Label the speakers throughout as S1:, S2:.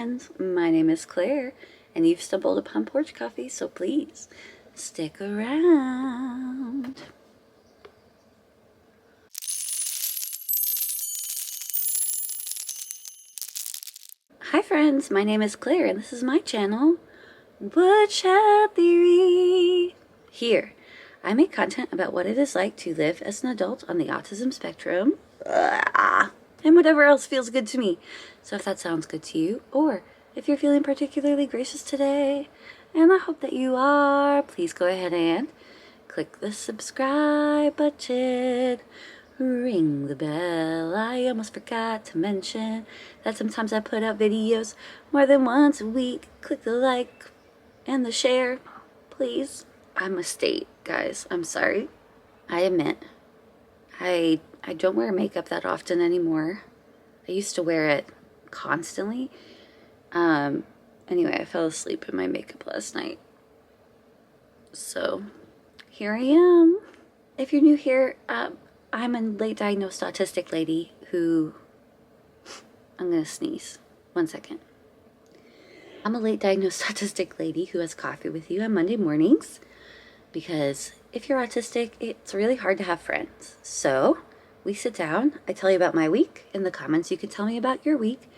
S1: friends, my name is Claire, and you've stumbled upon Porch Coffee, so please stick around. Hi friends, my name is Claire, and this is my channel, Woodshed Theory. Here, I make content about what it is like to live as an adult on the autism spectrum, and whatever else feels good to me. So if that sounds good to you, or if you're feeling particularly gracious today, and I hope that you are, please go ahead and click the subscribe button, ring the bell. I almost forgot to mention that sometimes I put out videos more than once a week. Click the like and the share, please. I'm a state, guys. I'm sorry. I admit, I don't wear makeup that often anymore. I used to wear it constantly. Anyway, I fell asleep in my makeup last night. So here I am. If you're new here, I'm a late diagnosed autistic lady who, I'm gonna sneeze. 1 second. I'm a late diagnosed autistic lady who has coffee with you on Monday mornings, because if you're autistic, it's really hard to have friends. So we sit down, I tell you about my week. In the comments, you can tell me about your week.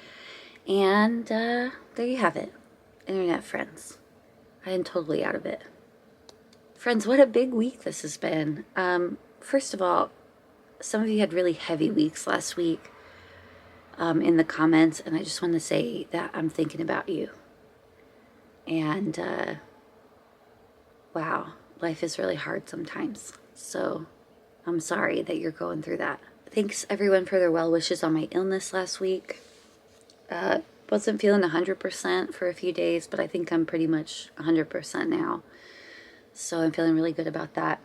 S1: And there you have it. Internet friends. I am totally out of it. Friends, what a big week this has been. First of all, some of you had really heavy weeks last week in the comments, and I just want to say that I'm thinking about you. And wow, life is really hard sometimes. So I'm sorry that you're going through that. Thanks everyone for their well wishes on my illness last week. Wasn't feeling 100% for a few days, but I think I'm pretty much 100% now. So I'm feeling really good about that.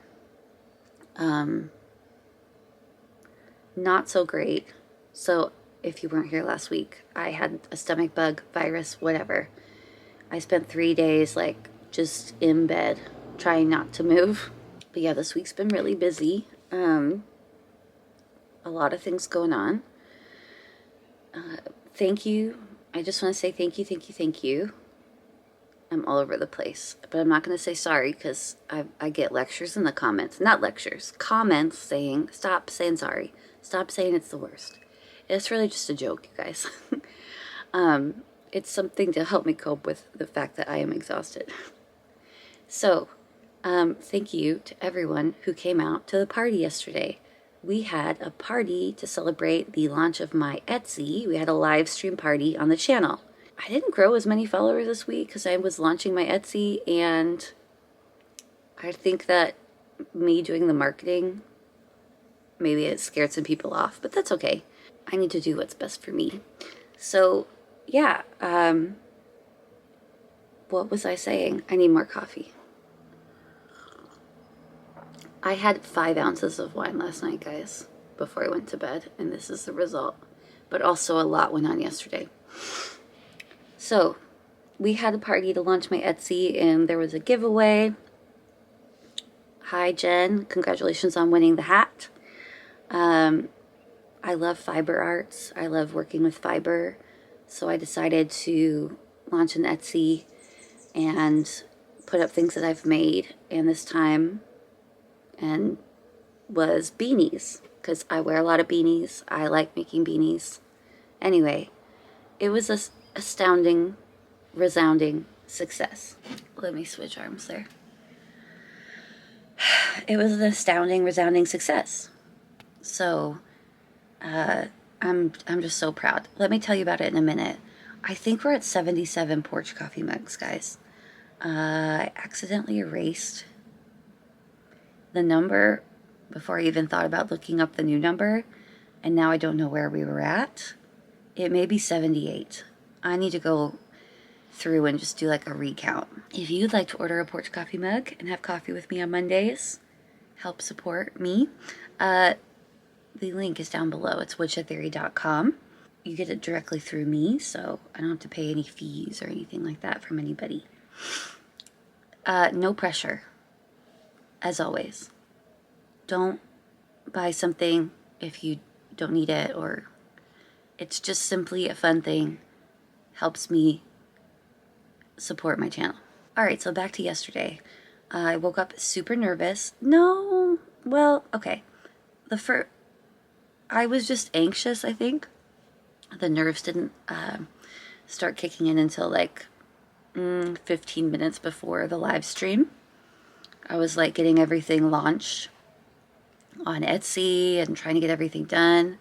S1: Not so great. So if you weren't here last week, I had a stomach bug, virus, whatever. I spent 3 days like just in bed trying not to move. But yeah, this week's been really busy. A lot of things going on. Thank you. I just want to say thank you. I'm all over the place, but I'm not going to say sorry, because I get lectures in the comments. Not lectures, comments saying, stop saying sorry. Stop saying it's the worst. It's really just a joke, you guys. It's something to help me cope with the fact that I am exhausted. So, thank you to everyone who came out to the party yesterday. We had a party to celebrate the launch of my Etsy. We had a live stream party on the channel. I didn't grow as many followers this week because I was launching my Etsy, and I think that me doing the marketing, maybe it scared some people off, but that's okay. I need to do what's best for me. So yeah, what was I saying? I need more coffee. I had 5 ounces of wine last night, guys, before I went to bed, and this is the result. But also a lot went on yesterday. So we had a party to launch my Etsy, and there was a giveaway. Hi, Jen. Congratulations on winning the hat. I love fiber arts. I love working with fiber. So I decided to launch an Etsy and put up things that I've made, and this time was beanies, because I wear a lot of beanies. I like making beanies. Anyway, it was an astounding, resounding success. Let me switch arms there. It was an astounding, resounding success. So I'm just so proud. Let me tell you about it in a minute. I think we're at 77 Porch Coffee mugs, guys. I accidentally erased the number before I even thought about looking up the new number, and now I don't know where we were at. It may be 78. I need to go through and just do like a recount. If you'd like to order a Porch Coffee mug and have coffee with me on Mondays, help support me, the link is down below. It's woodshedtheory.com. You get it directly through me, so I don't have to pay any fees or anything like that from anybody. No pressure, as always. Don't buy something if you don't need it, or it's just simply a fun thing helps me support my channel. All right, so back to yesterday. I woke up super nervous. No, well, okay. I was just anxious, I think. The nerves didn't start kicking in until like 15 minutes before the live stream. I was like getting everything launched on Etsy and trying to get everything done.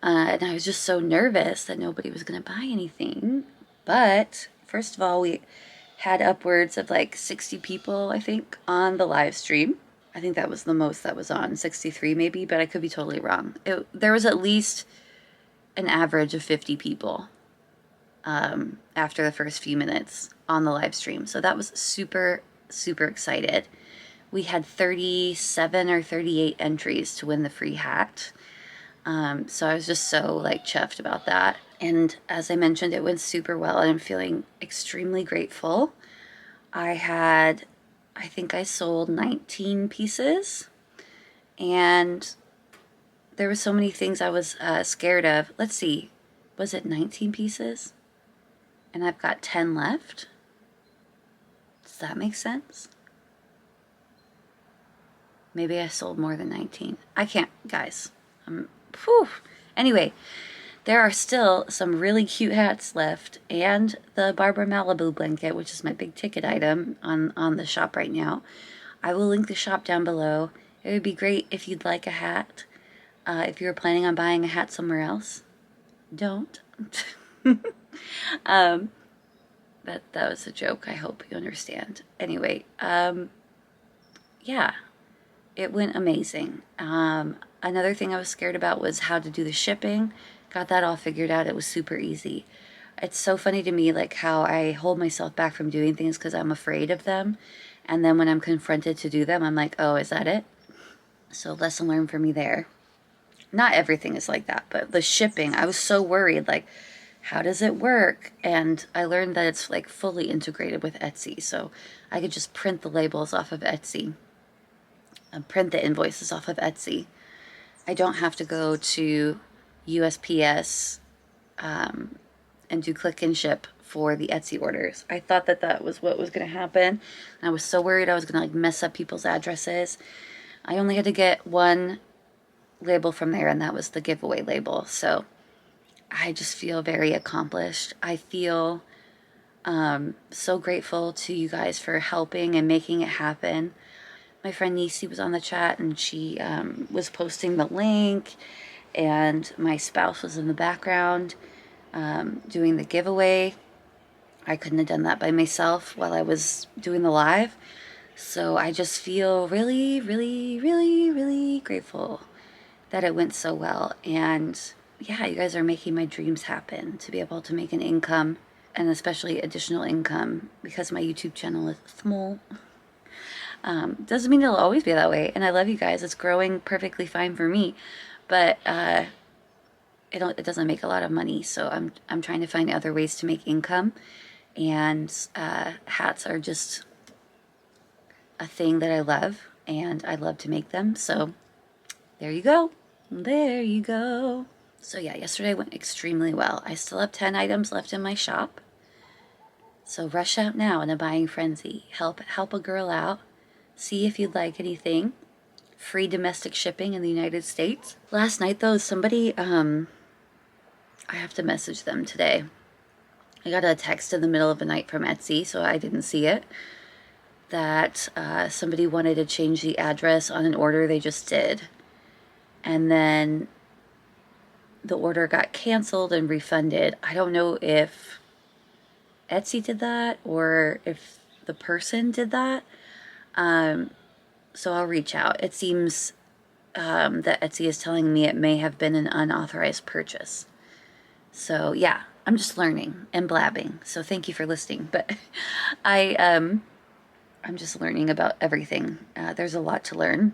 S1: And I was just so nervous that nobody was going to buy anything. But first of all, we had upwards of like 60 people, I think, on the live stream. I think that was the most that was on, 63 maybe, but I could be totally wrong. There was at least an average of 50 people after the first few minutes on the live stream. So that was super, super excited. We had 37 or 38 entries to win the free hat. So I was just so like chuffed about that. And as I mentioned, it went super well and I'm feeling extremely grateful. I think I sold 19 pieces and there were so many things I was scared of. Let's see, was it 19 pieces? And I've got 10 left. Does that make sense? Maybe I sold more than 19. I can't, guys. Anyway, there are still some really cute hats left and the Barbara Malibu blanket, which is my big ticket item on the shop right now. I will link the shop down below. It would be great if you'd like a hat. If you're planning on buying a hat somewhere else, don't. That was a joke. I hope you understand. Anyway, yeah, it went amazing. Another thing I was scared about was how to do the shipping. Got that all figured out. It was super easy. It's so funny to me, like how I hold myself back from doing things because I'm afraid of them. And then when I'm confronted to do them, I'm like, oh, is that it? So lesson learned for me there. Not everything is like that, but the shipping, I was so worried, like, how does it work? And I learned that it's like fully integrated with Etsy. So I could just print the labels off of Etsy and print the invoices off of Etsy. I don't have to go to USPS and do click and ship for the Etsy orders. I thought that that was what was going to happen. And I was so worried I was going to like mess up people's addresses. I only had to get one label from there, and that was the giveaway label. So I just feel very accomplished. I feel so grateful to you guys for helping and making it happen. My friend Nisi was on the chat and she was posting the link, and my spouse was in the background doing the giveaway. I couldn't have done that by myself while I was doing the live. So I just feel really, really, really, really grateful that it went so well. And yeah, you guys are making my dreams happen to be able to make an income, and especially additional income, because my YouTube channel is small. Doesn't mean it'll always be that way, and I love you guys. It's growing perfectly fine for me, but it doesn't make a lot of money, so I'm trying to find other ways to make income, and hats are just a thing that I love, and I love to make them. So there you go. There you go. So yeah, yesterday went extremely well. I still have 10 items left in my shop. So rush out now in a buying frenzy. Help a girl out. See if you'd like anything. Free domestic shipping in the United States. Last night though, somebody, I have to message them today. I got a text in the middle of the night from Etsy, so I didn't see it, that somebody wanted to change the address on an order they just did. And then the order got canceled and refunded. I don't know if Etsy did that or if the person did that. So I'll reach out. It seems that Etsy is telling me it may have been an unauthorized purchase. So yeah, I'm just learning and blabbing. So thank you for listening. But I'm just learning about everything. There's a lot to learn.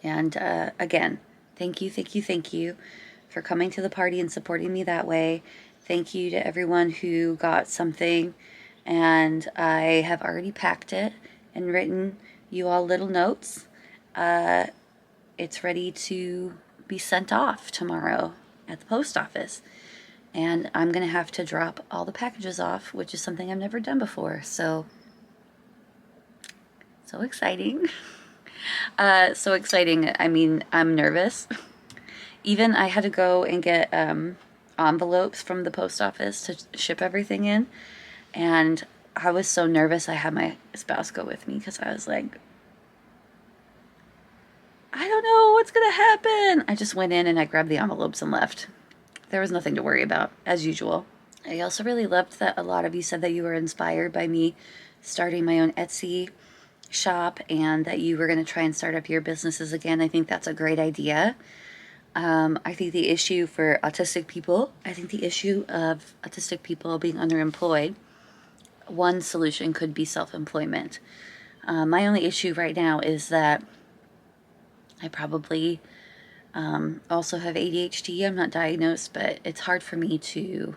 S1: And again, thank you for coming to the party and supporting me that way. Thank you to everyone who got something. And I have already packed it and written you all little notes. It's ready to be sent off tomorrow at the post office. and I'm gonna have to drop all the packages off, which is something I've never done before. So exciting. So exciting. I mean, I'm nervous. Even I had to go and get envelopes from the post office to ship everything in, and I was so nervous. I had my spouse go with me because I was like, I don't know what's gonna happen. I just went in and I grabbed the envelopes and left. There was nothing to worry about, as usual. I also really loved that a lot of you said that you were inspired by me starting my own Etsy shop and that you were going to try and start up your businesses again. I think that's a great idea. I think the issue for autistic people, I think the issue of autistic people being underemployed, one solution could be self-employment. My only issue right now is that I probably also have ADHD. I'm not diagnosed, but it's hard for me to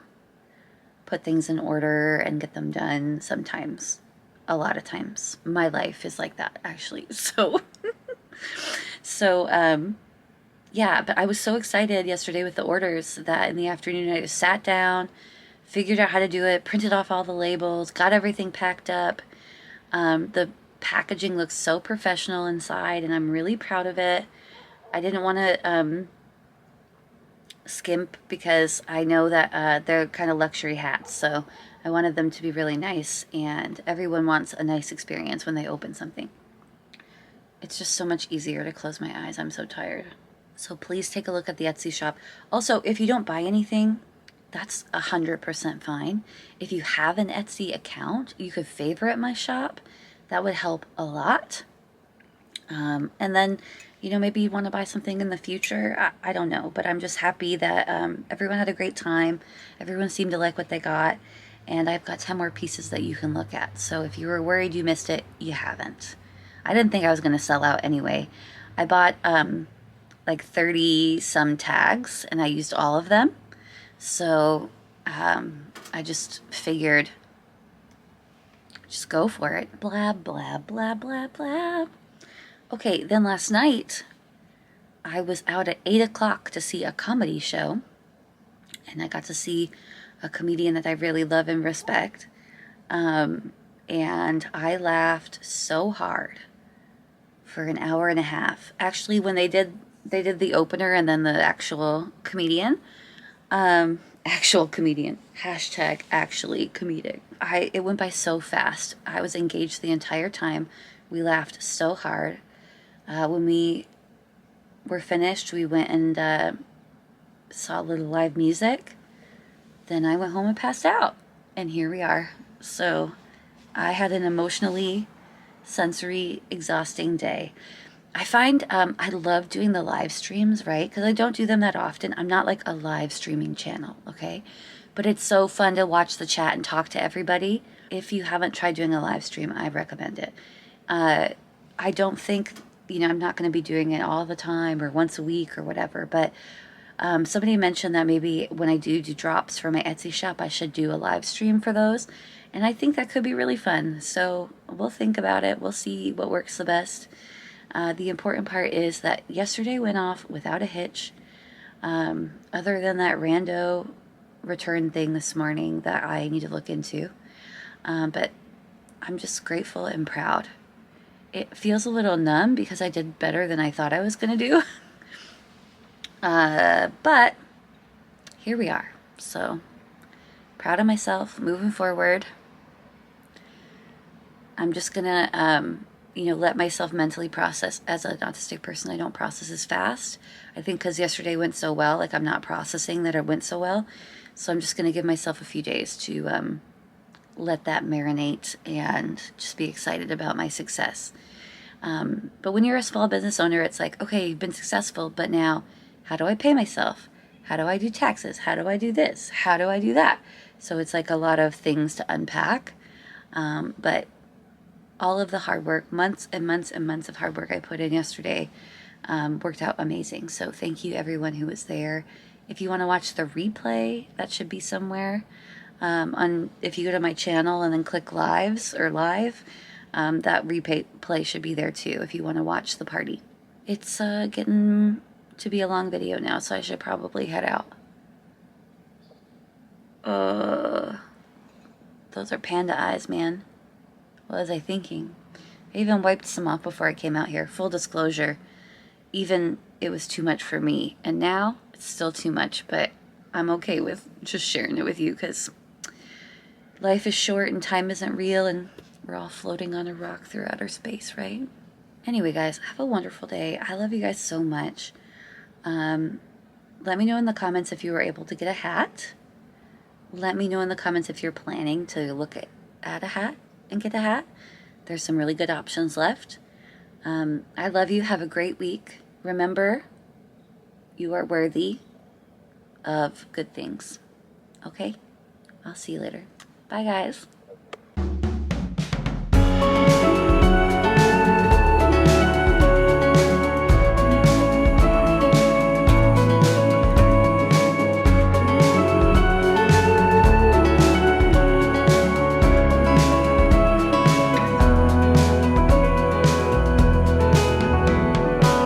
S1: put things in order and get them done sometimes. A lot of times. My life is like that, actually. Yeah, but I was so excited yesterday with the orders that in the afternoon I just sat down, figured out how to do it, printed off all the labels, got everything packed up. The packaging looks so professional inside, and I'm really proud of it. I didn't want to skimp because I know that they're kind of luxury hats, so I wanted them to be really nice, and everyone wants a nice experience when they open something. It's just so much easier to close my eyes. I'm so tired. So please take a look at the Etsy shop. Also, if you don't buy anything, that's 100% fine. If you have an Etsy account, you could favorite my shop. That would help a lot. And then, you know, maybe you want to buy something in the future. I don't know, but I'm just happy that everyone had a great time. Everyone seemed to like what they got. And I've got 10 more pieces that you can look at. So if you were worried you missed it, you haven't. I didn't think I was going to sell out anyway. I bought like 30 some tags and I used all of them. So I just figured, just go for it. Blab, blab, blab, blab, blab. Okay, then last night I was out at 8 o'clock to see a comedy show. And I got to see a comedian that I really love and respect. And I laughed so hard for an hour and a half. Actually, when they did the opener and then the actual comedian, actual comedian, hashtag actually comedic. It went by so fast. I was engaged the entire time. We laughed so hard. When we were finished, we went and saw a little live music. Then I went home and passed out. And here we are. So I had an emotionally sensory exhausting day. I find I love doing the live streams, right? Because I don't do them that often. I'm not like a live streaming channel, okay? But it's so fun to watch the chat and talk to everybody. If you haven't tried doing a live stream, I recommend it. I don't think, you know, I'm not going to be doing it all the time or once a week or whatever, but somebody mentioned that maybe when I do drops for my Etsy shop, I should do a live stream for those. And I think that could be really fun. So we'll think about it. We'll see what works the best. The important part is that yesterday went off without a hitch. Other than that rando return thing this morning that I need to look into. But I'm just grateful and proud. It feels a little numb because I did better than I thought I was going to do. But here we are. So proud of myself, moving forward. I'm just going to, you know, let myself mentally process. As an autistic person, I don't process as fast. I think because yesterday went so well, like I'm not processing that it went so well. So I'm just going to give myself a few days to let that marinate and just be excited about my success. But when you're a small business owner, it's like, okay, you've been successful, but now how do I pay myself? How do I do taxes? How do I do this? How do I do that? So it's like a lot of things to unpack. But all of the hard work, months and months and months of hard work I put in yesterday, worked out amazing. So thank you everyone who was there. If you want to watch the replay, that should be somewhere. If you go to my channel and then click lives or live, that replay should be there too if you want to watch the party. It's getting to be a long video now, so I should probably head out. Those are panda eyes, man. What was I thinking? I even wiped some off before I came out here. Full disclosure, even it was too much for me. And now it's still too much, but I'm okay with just sharing it with you because life is short and time isn't real and we're all floating on a rock through outer space, right? Anyway, guys, have a wonderful day. I love you guys so much. Let me know in the comments if you were able to get a hat. Let me know in the comments if you're planning to look at a hat and get a hat. There's some really good options left. I love you. Have a great week. Remember, you are worthy of good things. Okay? I'll see you later. Bye, guys.